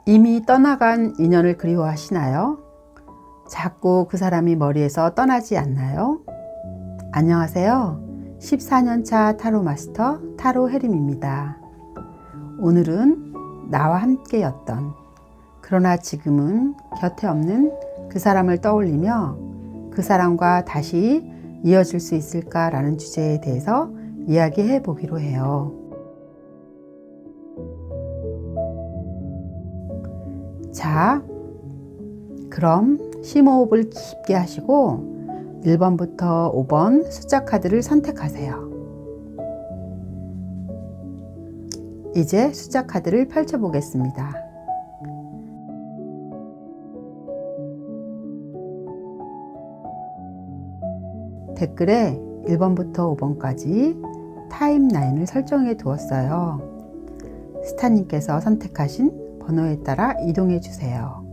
이미 떠나간 인연을 그리워하시나요? 자꾸 그 사람이 머리에서 떠나지 않나요? 안녕하세요. 14년차 타로 마스터 타로 해림입니다. 오늘은 나와 함께였던, 그러나 지금은 곁에 없는 그 사람을 떠올리며 그 사람과 다시 이어질 수 있을까라는 주제에 대해서 이야기해 보기로 해요. 자, 그럼 심호흡을 깊게 하시고 1번부터 5번 숫자 카드를 선택하세요. 이제 숫자 카드를 펼쳐 보겠습니다. 댓글에 1번부터 5번까지 타임라인을 설정해 두었어요. 스타님께서 선택하신 번호에 따라 이동해 주세요.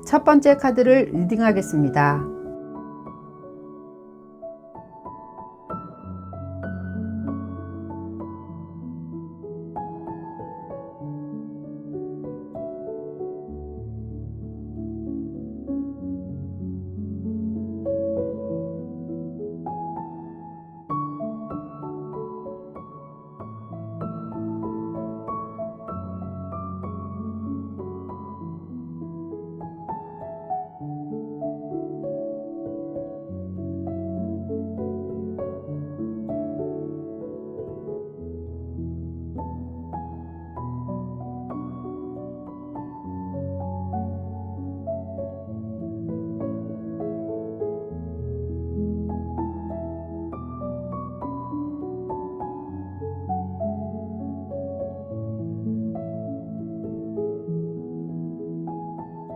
첫 번째 카드를 리딩하겠습니다.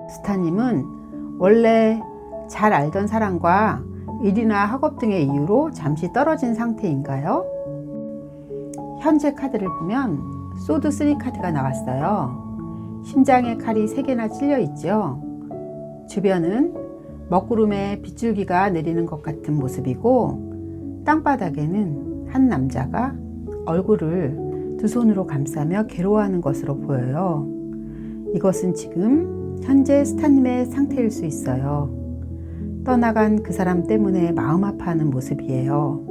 스타님은 원래 잘 알던 사람과 일이나 학업 등의 이유로 잠시 떨어진 상태인가요? 현재 카드를 보면 소드 3 카드가 나왔어요. 심장에 칼이 3개나 찔려 있죠. 주변은 먹구름에 빗줄기가 내리는 것 같은 모습이고, 땅바닥에는 한 남자가 얼굴을 두 손으로 감싸며 괴로워하는 것으로 보여요. 이것은 지금 현재 스타님의 상태일 수 있어요. 떠나간 그 사람 때문에 마음 아파하는 모습이에요.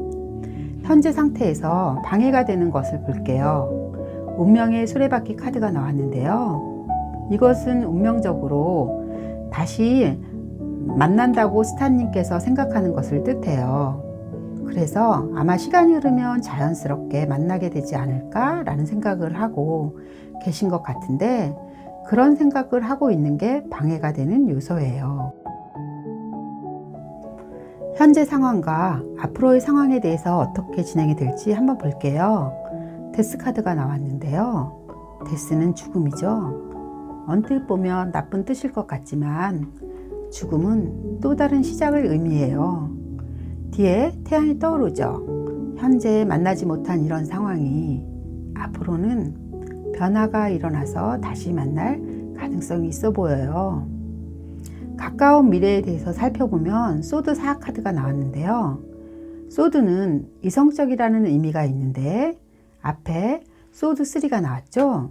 현재 상태에서 방해가 되는 것을 볼게요. 운명의 수레바퀴 카드가 나왔는데요. 이것은 운명적으로 다시 만난다고 스타님께서 생각하는 것을 뜻해요. 그래서 아마 시간이 흐르면 자연스럽게 만나게 되지 않을까라는 생각을 하고 계신 것 같은데, 그런 생각을 하고 있는 게 방해가 되는 요소예요. 현재 상황과 앞으로의 상황에 대해서 어떻게 진행이 될지 한번 볼게요. 데스 카드가 나왔는데요. 데스는 죽음이죠. 언뜻 보면 나쁜 뜻일 것 같지만 죽음은 또 다른 시작을 의미해요. 뒤에 태양이 떠오르죠. 현재 만나지 못한 이런 상황이 앞으로는 변화가 일어나서 다시 만날 가능성이 있어 보여요. 가까운 미래에 대해서 살펴보면 소드 4 카드가 나왔는데요. 소드는 이성적이라는 의미가 있는데 앞에 소드 3가 나왔죠.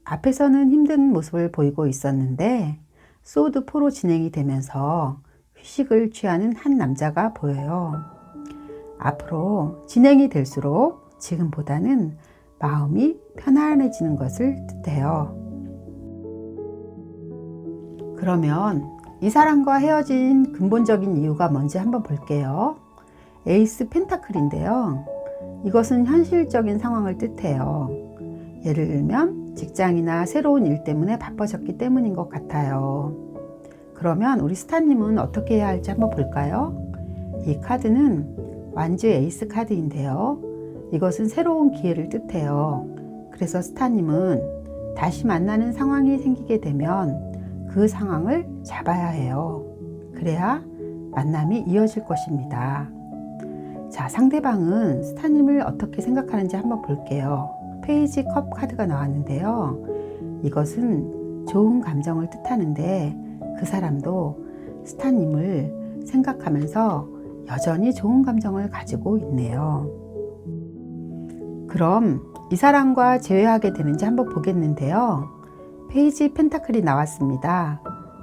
앞에서는 힘든 모습을 보이고 있었는데 소드 4로 진행이 되면서 휴식을 취하는 한 남자가 보여요. 앞으로 진행이 될수록 지금보다는 마음이 편안해지는 것을 뜻해요. 그러면 이 사람과 헤어진 근본적인 이유가 뭔지 한번 볼게요. 에이스 펜타클인데요. 이것은 현실적인 상황을 뜻해요. 예를 들면 직장이나 새로운 일 때문에 바빠졌기 때문인 것 같아요. 그러면 우리 스타님은 어떻게 해야 할지 한번 볼까요? 이 카드는 완주 에이스 카드인데요. 이것은 새로운 기회를 뜻해요. 그래서 스타님은 다시 만나는 상황이 생기게 되면 그 상황을 잡아야 해요. 그래야 만남이 이어질 것입니다. 자, 상대방은 스타님을 어떻게 생각하는지 한번 볼게요. 페이지 컵 카드가 나왔는데요. 이것은 좋은 감정을 뜻하는데 그 사람도 스타님을 생각하면서 여전히 좋은 감정을 가지고 있네요. 그럼 이 사람과 재회하게 되는지 한번 보겠는데요. 페이지 펜타클이 나왔습니다.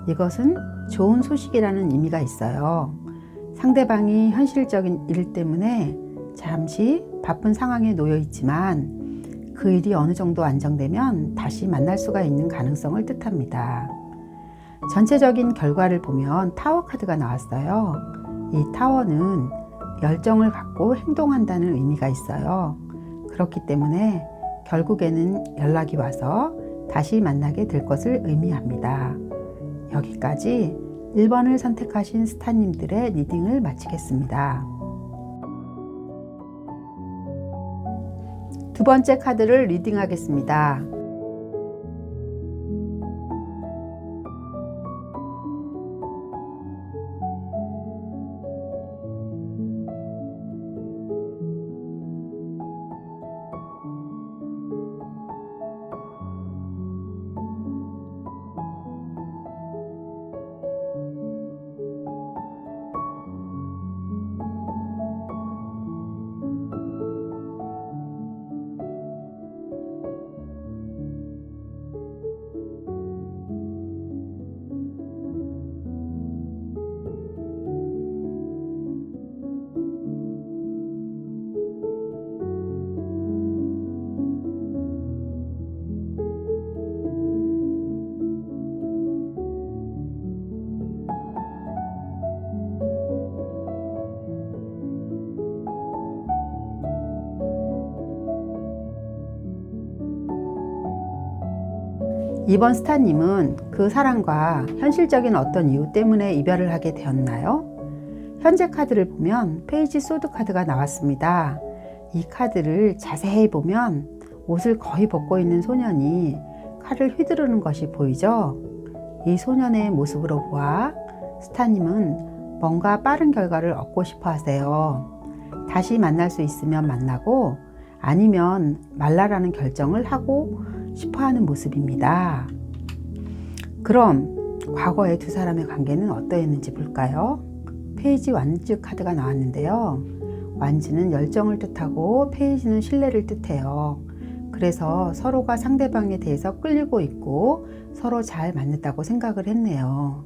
이것은 좋은 소식이라는 의미가 있어요. 상대방이 현실적인 일 때문에 잠시 바쁜 상황에 놓여 있지만 그 일이 어느 정도 안정되면 다시 만날 수가 있는 가능성을 뜻합니다. 전체적인 결과를 보면 타워 카드가 나왔어요. 이 타워는 열정을 갖고 행동한다는 의미가 있어요. 그렇기 때문에 결국에는 연락이 와서 다시 만나게 될 것을 의미합니다. 여기까지 1번을 선택하신 스타님들의 리딩을 마치겠습니다. 두 번째 카드를 리딩하겠습니다. 이번 스타님은 그 사람과 현실적인 어떤 이유 때문에 이별을 하게 되었나요? 현재 카드를 보면 페이지 소드 카드가 나왔습니다. 이 카드를 자세히 보면 옷을 거의 벗고 있는 소년이 칼을 휘두르는 것이 보이죠? 이 소년의 모습으로 보아 스타님은 뭔가 빠른 결과를 얻고 싶어 하세요. 다시 만날 수 있으면 만나고 아니면 말라라는 결정을 하고 싶어하는 모습입니다. 그럼 과거의 두 사람의 관계는 어떠했는지 볼까요? 페이지 완즈 카드가 나왔는데요. 완즈는 열정을 뜻하고 페이지는 신뢰를 뜻해요. 그래서 서로가 상대방에 대해서 끌리고 있고 서로 잘 맞는다고 생각을 했네요.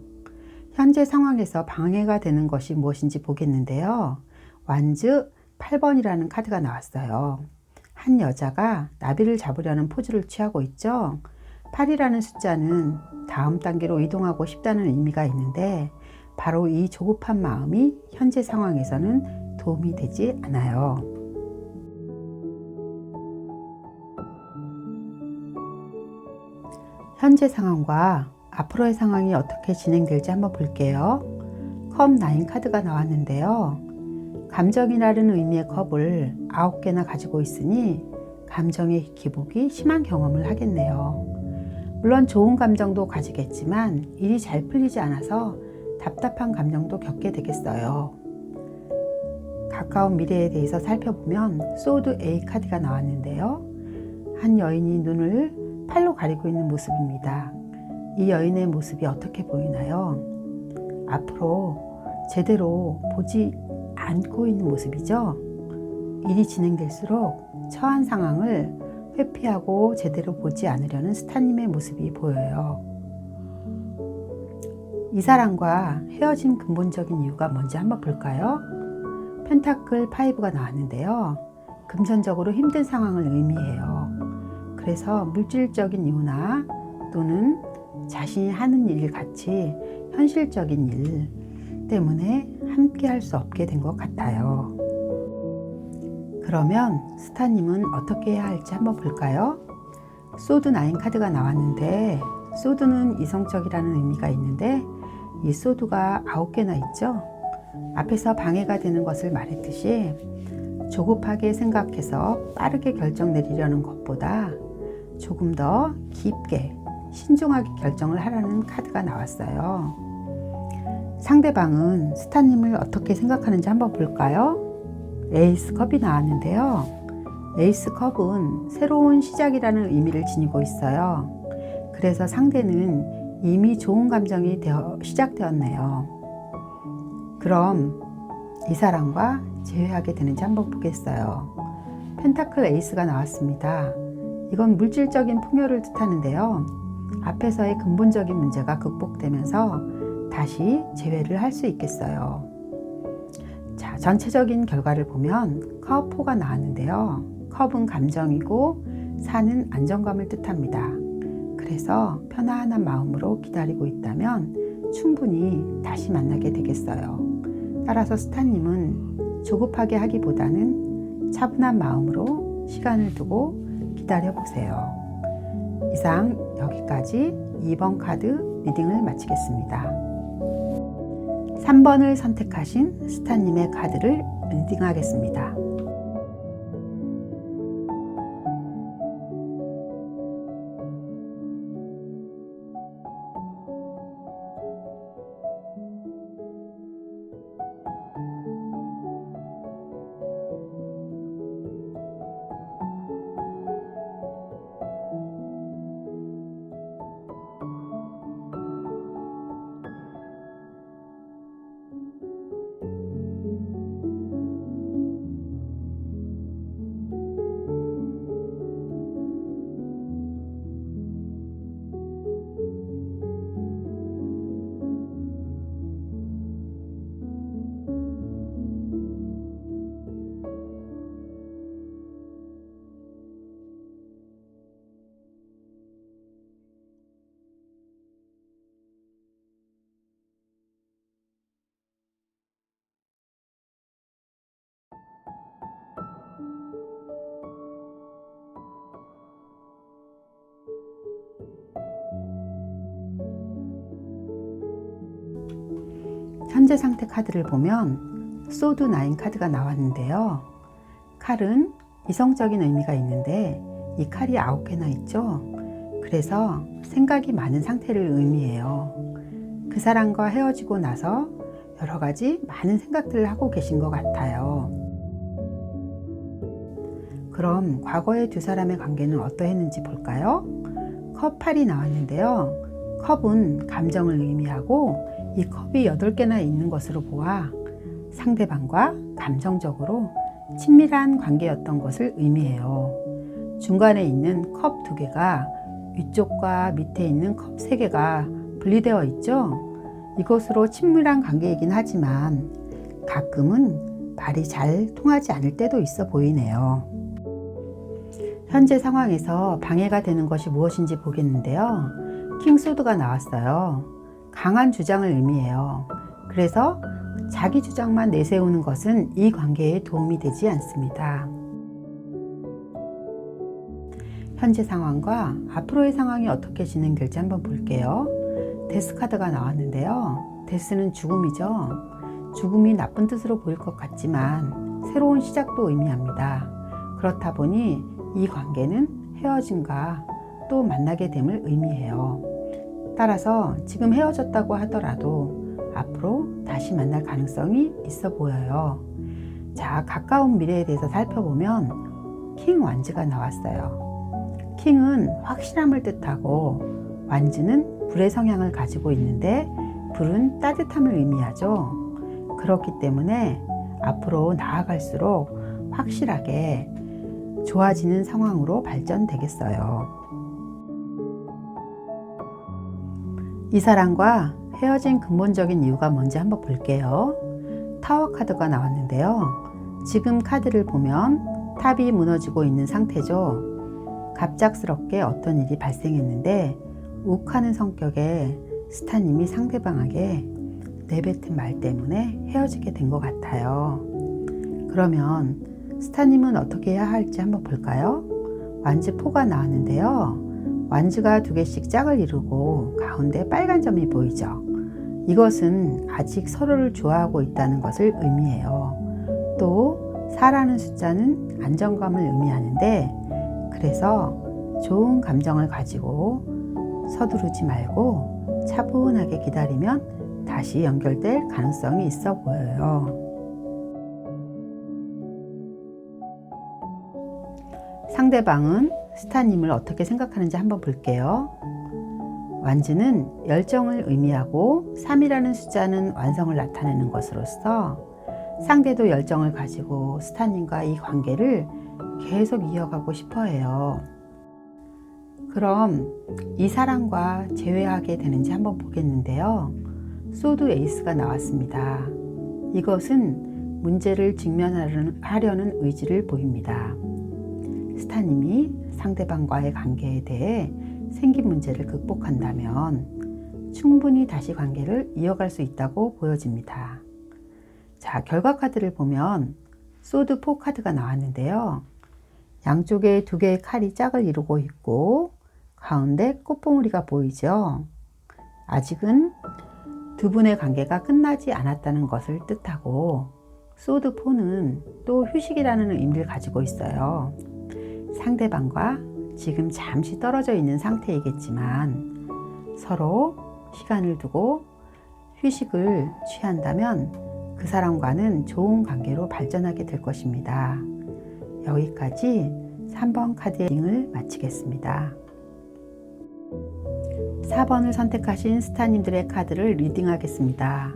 현재 상황에서 방해가 되는 것이 무엇인지 보겠는데요. 완즈 8번이라는 카드가 나왔어요. 한 여자가 나비를 잡으려는 포즈를 취하고 있죠. 8이라는 숫자는 다음 단계로 이동하고 싶다는 의미가 있는데 바로 이 조급한 마음이 현재 상황에서는 도움이 되지 않아요. 현재 상황과 앞으로의 상황이 어떻게 진행될지 한번 볼게요. 컵 9 카드가 나왔는데요. 감정이라는 의미의 컵을 9개나 가지고 있으니 감정의 기복이 심한 경험을 하겠네요. 물론 좋은 감정도 가지겠지만 일이 잘 풀리지 않아서 답답한 감정도 겪게 되겠어요. 가까운 미래에 대해서 살펴보면 소드 A 카드가 나왔는데요. 한 여인이 눈을 팔로 가리고 있는 모습입니다. 이 여인의 모습이 어떻게 보이나요? 앞으로 제대로 보지 않고 있는 모습이죠. 일이 진행될수록 처한 상황을 회피하고 제대로 보지 않으려는 스타님의 모습이 보여요. 이 사람과 헤어진 근본적인 이유가 뭔지 한번 볼까요? 펜타클 5가 나왔는데요. 금전적으로 힘든 상황을 의미해요. 그래서 물질적인 이유나 또는 자신이 하는 일 같이 현실적인 일 때문에 함께 할 수 없게 된 것 같아요. 그러면 스타님은 어떻게 해야 할지 한번 볼까요? 소드 9 카드가 나왔는데 소드는 이성적이라는 의미가 있는데 이 소드가 9개나 있죠. 앞에서 방해가 되는 것을 말했듯이 조급하게 생각해서 빠르게 결정 내리려는 것보다 조금 더 깊게 신중하게 결정을 하라는 카드가 나왔어요. 상대방은 스타님을 어떻게 생각하는지 한번 볼까요? 에이스 컵이 나왔는데요. 에이스 컵은 새로운 시작이라는 의미를 지니고 있어요. 그래서 상대는 이미 좋은 감정이 시작되었네요. 그럼 이 사람과 재회하게 되는지 한번 보겠어요. 펜타클 에이스가 나왔습니다. 이건 물질적인 풍요를 뜻하는데요. 앞에서의 근본적인 문제가 극복되면서 다시 재회를 할 수 있겠어요. 자, 전체적인 결과를 보면 컵 4가 나왔는데요. 컵은 감정이고 4는 안정감을 뜻합니다. 그래서 편안한 마음으로 기다리고 있다면 충분히 다시 만나게 되겠어요. 따라서 스타님은 조급하게 하기보다는 차분한 마음으로 시간을 두고 기다려 보세요. 이상 여기까지 2번 카드 리딩을 마치겠습니다. 3번을 선택하신 스타님의 카드를 리딩하겠습니다. 현재 상태 카드를 보면 소드 9 카드가 나왔는데요. 칼은 이성적인 의미가 있는데 이 칼이 9개나 있죠. 그래서 생각이 많은 상태를 의미해요. 그 사람과 헤어지고 나서 여러 가지 많은 생각들을 하고 계신 것 같아요. 그럼 과거의 두 사람의 관계는 어떠했는지 볼까요? 컵 8이 나왔는데요. 컵은 감정을 의미하고 이 컵이 8개나 있는 것으로 보아 상대방과 감정적으로 친밀한 관계였던 것을 의미해요. 중간에 있는 컵 2개가 위쪽과 밑에 있는 컵 3개가 분리되어 있죠. 이것으로 친밀한 관계이긴 하지만 가끔은 말이 잘 통하지 않을 때도 있어 보이네요. 현재 상황에서 방해가 되는 것이 무엇인지 보겠는데요. 킹소드가 나왔어요. 강한 주장을 의미해요. 그래서 자기 주장만 내세우는 것은 이 관계에 도움이 되지 않습니다. 현재 상황과 앞으로의 상황이 어떻게 진행될지 한번 볼게요. 데스 카드가 나왔는데요. 데스는 죽음이죠. 죽음이 나쁜 뜻으로 보일 것 같지만 새로운 시작도 의미합니다. 그렇다 보니 이 관계는 헤어짐과 또 만나게 됨을 의미해요. 따라서 지금 헤어졌다고 하더라도 앞으로 다시 만날 가능성이 있어 보여요. 자, 가까운 미래에 대해서 살펴보면 킹 완즈가 나왔어요. 킹은 확실함을 뜻하고 완즈는 불의 성향을 가지고 있는데 불은 따뜻함을 의미하죠. 그렇기 때문에 앞으로 나아갈수록 확실하게 좋아지는 상황으로 발전되겠어요. 이 사람과 헤어진 근본적인 이유가 뭔지 한번 볼게요. 타워 카드가 나왔는데요. 지금 카드를 보면 탑이 무너지고 있는 상태죠. 갑작스럽게 어떤 일이 발생했는데 욱하는 성격의 스타님이 상대방에게 내뱉은 말 때문에 헤어지게 된 것 같아요. 그러면 스타님은 어떻게 해야 할지 한번 볼까요? 완즈 4가 나왔는데요. 완즈가 2개씩 짝을 이루고 가운데 빨간 점이 보이죠. 이것은 아직 서로를 좋아하고 있다는 것을 의미해요. 또 4라는 숫자는 안정감을 의미하는데 그래서 좋은 감정을 가지고 서두르지 말고 차분하게 기다리면 다시 연결될 가능성이 있어 보여요. 상대방은 스타님을 어떻게 생각하는지 한번 볼게요. 완즈는 열정을 의미하고 3이라는 숫자는 완성을 나타내는 것으로서 상대도 열정을 가지고 스타님과 이 관계를 계속 이어가고 싶어 해요. 그럼 이 사람과 재회하게 되는지 한번 보겠는데요. 소드 에이스가 나왔습니다. 이것은 문제를 직면하려는 의지를 보입니다. 스타님이 상대방과의 관계에 대해 생긴 문제를 극복한다면 충분히 다시 관계를 이어갈 수 있다고 보여집니다. 자, 결과 카드를 보면 소드 4 카드가 나왔는데요. 양쪽에 두 개의 칼이 짝을 이루고 있고 가운데 꽃봉오리가 보이죠. 아직은 두 분의 관계가 끝나지 않았다는 것을 뜻하고 소드 4는 또 휴식이라는 의미를 가지고 있어요. 상대방과 지금 잠시 떨어져 있는 상태이겠지만 서로 시간을 두고 휴식을 취한다면 그 사람과는 좋은 관계로 발전하게 될 것입니다. 여기까지 3번 카드의 리딩을 마치겠습니다. 4번을 선택하신 스타님들의 카드를 리딩하겠습니다.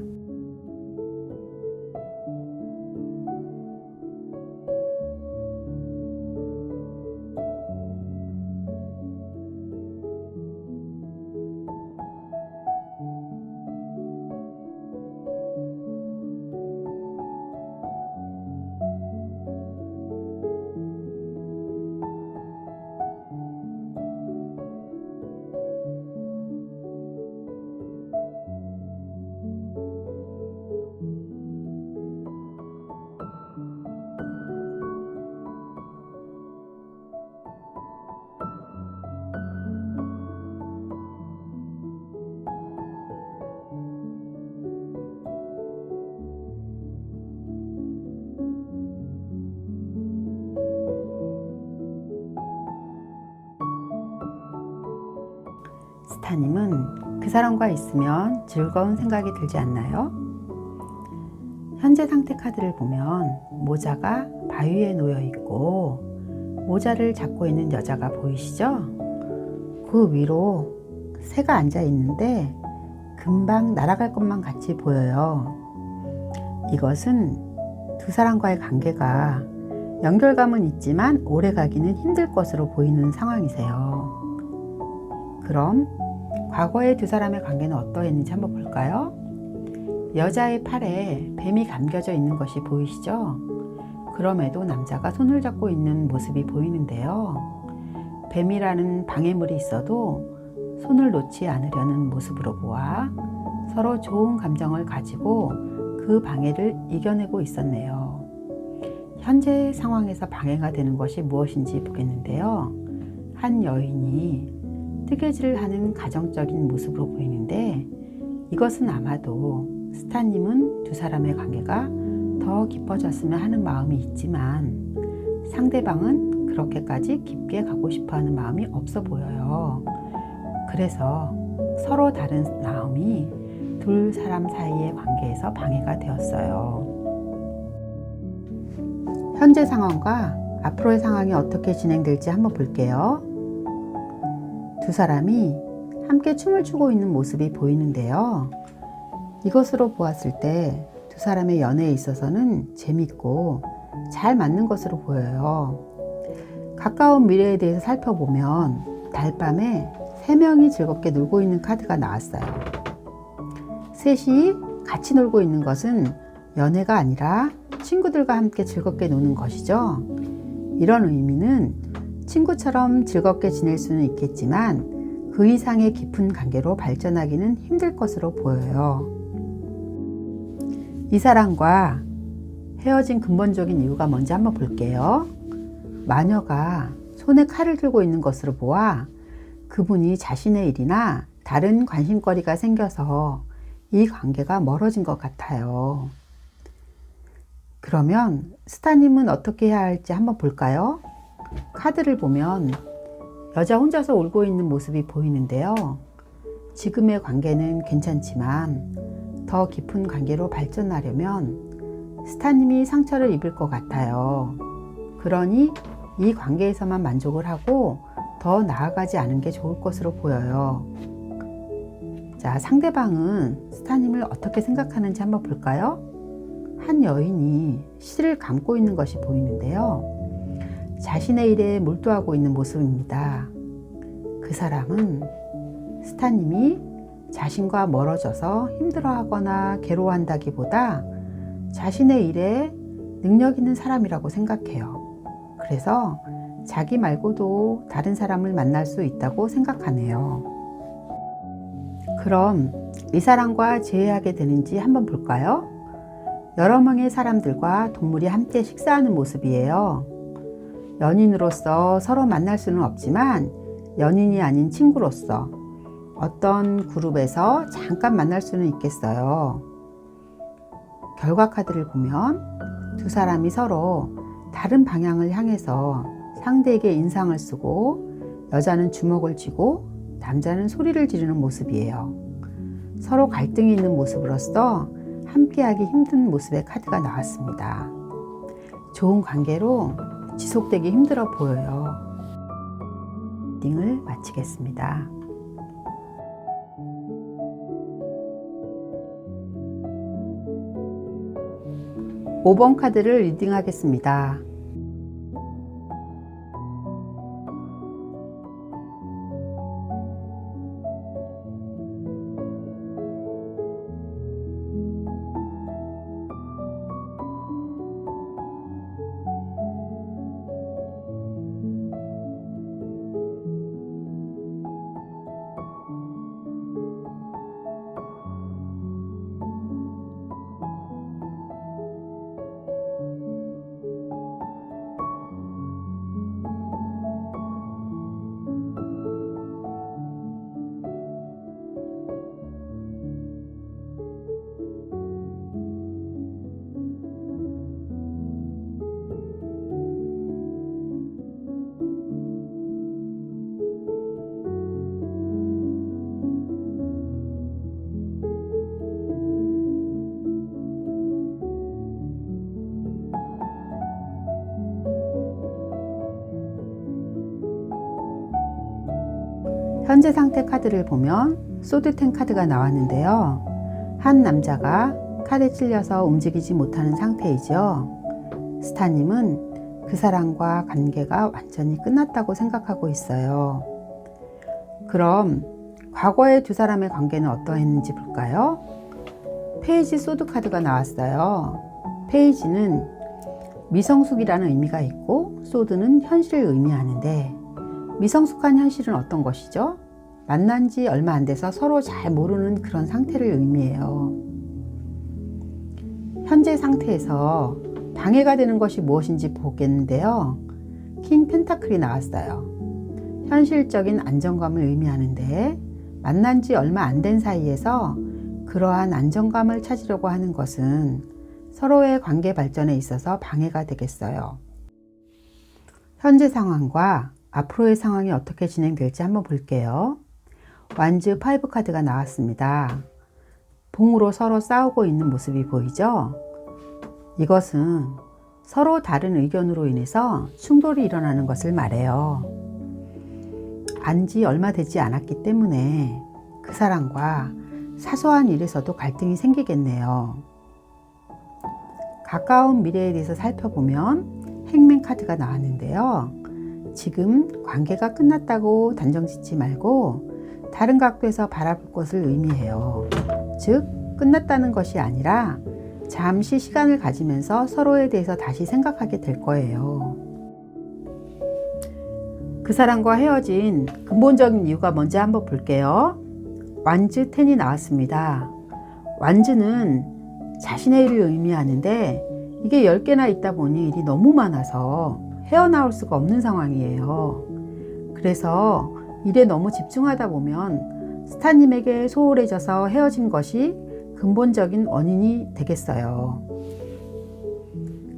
스타님은 그 사람과 있으면 즐거운 생각이 들지 않나요? 현재 상태 카드를 보면 모자가 바위에 놓여 있고 모자를 잡고 있는 여자가 보이시죠? 그 위로 새가 앉아 있는데 금방 날아갈 것만 같이 보여요. 이것은 두 사람과의 관계가 연결감은 있지만 오래 가기는 힘들 것으로 보이는 상황이세요. 그럼 과거의 두 사람의 관계는 어떠했는지 한번 볼까요? 여자의 팔에 뱀이 감겨져 있는 것이 보이시죠? 그럼에도 남자가 손을 잡고 있는 모습이 보이는데요. 뱀이라는 방해물이 있어도 손을 놓지 않으려는 모습으로 보아 서로 좋은 감정을 가지고 그 방해를 이겨내고 있었네요. 현재 상황에서 방해가 되는 것이 무엇인지 보겠는데요. 한 여인이 뜨개질을 하는 가정적인 모습으로 보이는데 이것은 아마도 스타님은 두 사람의 관계가 더 깊어졌으면 하는 마음이 있지만 상대방은 그렇게까지 깊게 가고 싶어 하는 마음이 없어 보여요. 그래서 서로 다른 마음이 둘 사람 사이의 관계에서 방해가 되었어요. 현재 상황과 앞으로의 상황이 어떻게 진행될지 한번 볼게요. 두 사람이 함께 춤을 추고 있는 모습이 보이는데요. 이것으로 보았을 때 두 사람의 연애에 있어서는 재밌고 잘 맞는 것으로 보여요. 가까운 미래에 대해서 살펴보면 달밤에 3명이 즐겁게 놀고 있는 카드가 나왔어요. 셋이 같이 놀고 있는 것은 연애가 아니라 친구들과 함께 즐겁게 노는 것이죠. 이런 의미는 친구처럼 즐겁게 지낼 수는 있겠지만 그 이상의 깊은 관계로 발전하기는 힘들 것으로 보여요. 이 사람과 헤어진 근본적인 이유가 뭔지 한번 볼게요. 마녀가 손에 칼을 들고 있는 것으로 보아 그분이 자신의 일이나 다른 관심거리가 생겨서 이 관계가 멀어진 것 같아요. 그러면 스타님은 어떻게 해야 할지 한번 볼까요? 카드를 보면 여자 혼자서 울고 있는 모습이 보이는데요. 지금의 관계는 괜찮지만 더 깊은 관계로 발전하려면 스타님이 상처를 입을 것 같아요. 그러니 이 관계에서만 만족을 하고 더 나아가지 않은 게 좋을 것으로 보여요. 자, 상대방은 스타님을 어떻게 생각하는지 한번 볼까요? 한 여인이 실을 감고 있는 것이 보이는데요. 자신의 일에 몰두하고 있는 모습입니다. 그 사람은 스타님이 자신과 멀어져서 힘들어하거나 괴로워한다기보다 자신의 일에 능력 있는 사람이라고 생각해요. 그래서 자기 말고도 다른 사람을 만날 수 있다고 생각하네요. 그럼 이 사람과 재회하게 되는지 한번 볼까요? 여러 명의 사람들과 동물이 함께 식사하는 모습이에요. 연인으로서 서로 만날 수는 없지만 연인이 아닌 친구로서 어떤 그룹에서 잠깐 만날 수는 있겠어요. 결과 카드를 보면 두 사람이 서로 다른 방향을 향해서 상대에게 인상을 쓰고 여자는 주먹을 쥐고 남자는 소리를 지르는 모습이에요. 서로 갈등이 있는 모습으로서 함께하기 힘든 모습의 카드가 나왔습니다. 좋은 관계로 지속되기 힘들어 보여요. 리딩을 마치겠습니다. 5번 카드를 리딩하겠습니다. 현재 상태 카드를 보면 소드10 카드가 나왔는데요. 한 남자가 칼에 찔려서 움직이지 못하는 상태이죠. 스타님은 그 사람과 관계가 완전히 끝났다고 생각하고 있어요. 그럼 과거의 두 사람의 관계는 어떠했는지 볼까요? 페이지 소드 카드가 나왔어요. 페이지는 미성숙이라는 의미가 있고 소드는 현실을 의미하는데 미성숙한 현실은 어떤 것이죠? 만난 지 얼마 안 돼서 서로 잘 모르는 그런 상태를 의미해요. 현재 상태에서 방해가 되는 것이 무엇인지 보겠는데요. 킹 펜타클이 나왔어요. 현실적인 안정감을 의미하는데 만난 지 얼마 안 된 사이에서 그러한 안정감을 찾으려고 하는 것은 서로의 관계 발전에 있어서 방해가 되겠어요. 현재 상황과 앞으로의 상황이 어떻게 진행될지 한번 볼게요. 완즈 5 카드가 나왔습니다. 봉으로 서로 싸우고 있는 모습이 보이죠? 이것은 서로 다른 의견으로 인해서 충돌이 일어나는 것을 말해요. 안지 얼마 되지 않았기 때문에 그 사람과 사소한 일에서도 갈등이 생기겠네요. 가까운 미래에 대해서 살펴보면 행맨 카드가 나왔는데요. 지금 관계가 끝났다고 단정 짓지 말고 다른 각도에서 바라볼 것을 의미해요. 즉, 끝났다는 것이 아니라 잠시 시간을 가지면서 서로에 대해서 다시 생각하게 될 거예요. 그 사람과 헤어진 근본적인 이유가 뭔지 한번 볼게요. 완즈 10이 나왔습니다. 완즈는 자신의 일을 의미하는데 이게 10개나 있다 보니 일이 너무 많아서 헤어나올 수가 없는 상황이에요. 그래서 일에 너무 집중하다 보면 스타님에게 소홀해져서 헤어진 것이 근본적인 원인이 되겠어요.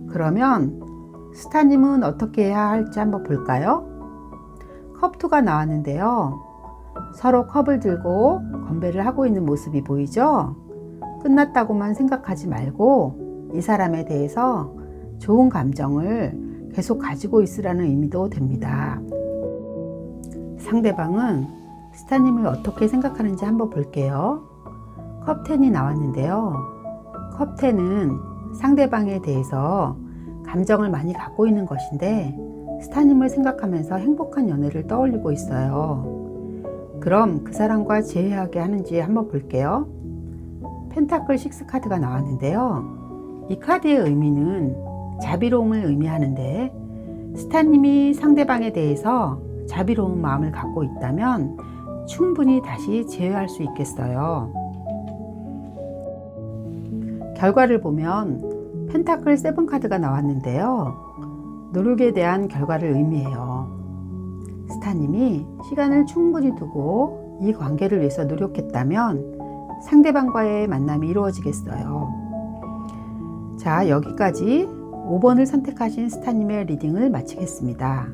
그러면 스타님은 어떻게 해야 할지 한번 볼까요? 컵2가 나왔는데요. 서로 컵을 들고 건배를 하고 있는 모습이 보이죠? 끝났다고만 생각하지 말고 이 사람에 대해서 좋은 감정을 계속 가지고 있으라는 의미도 됩니다. 상대방은 스타님을 어떻게 생각하는지 한번 볼게요. 컵10이 나왔는데요. 컵10은 상대방에 대해서 감정을 많이 갖고 있는 것인데 스타님을 생각하면서 행복한 연애를 떠올리고 있어요. 그럼 그 사람과 재회하게 하는지 한번 볼게요. 펜타클 6 카드가 나왔는데요. 이 카드의 의미는 자비로움을 의미하는데, 스타님이 상대방에 대해서 자비로운 마음을 갖고 있다면 충분히 다시 재회할 수 있겠어요. 결과를 보면 펜타클 7 카드가 나왔는데요. 노력에 대한 결과를 의미해요. 스타님이 시간을 충분히 두고 이 관계를 위해서 노력했다면 상대방과의 만남이 이루어지겠어요. 자, 여기까지 5번을 선택하신 스타님의 리딩을 마치겠습니다.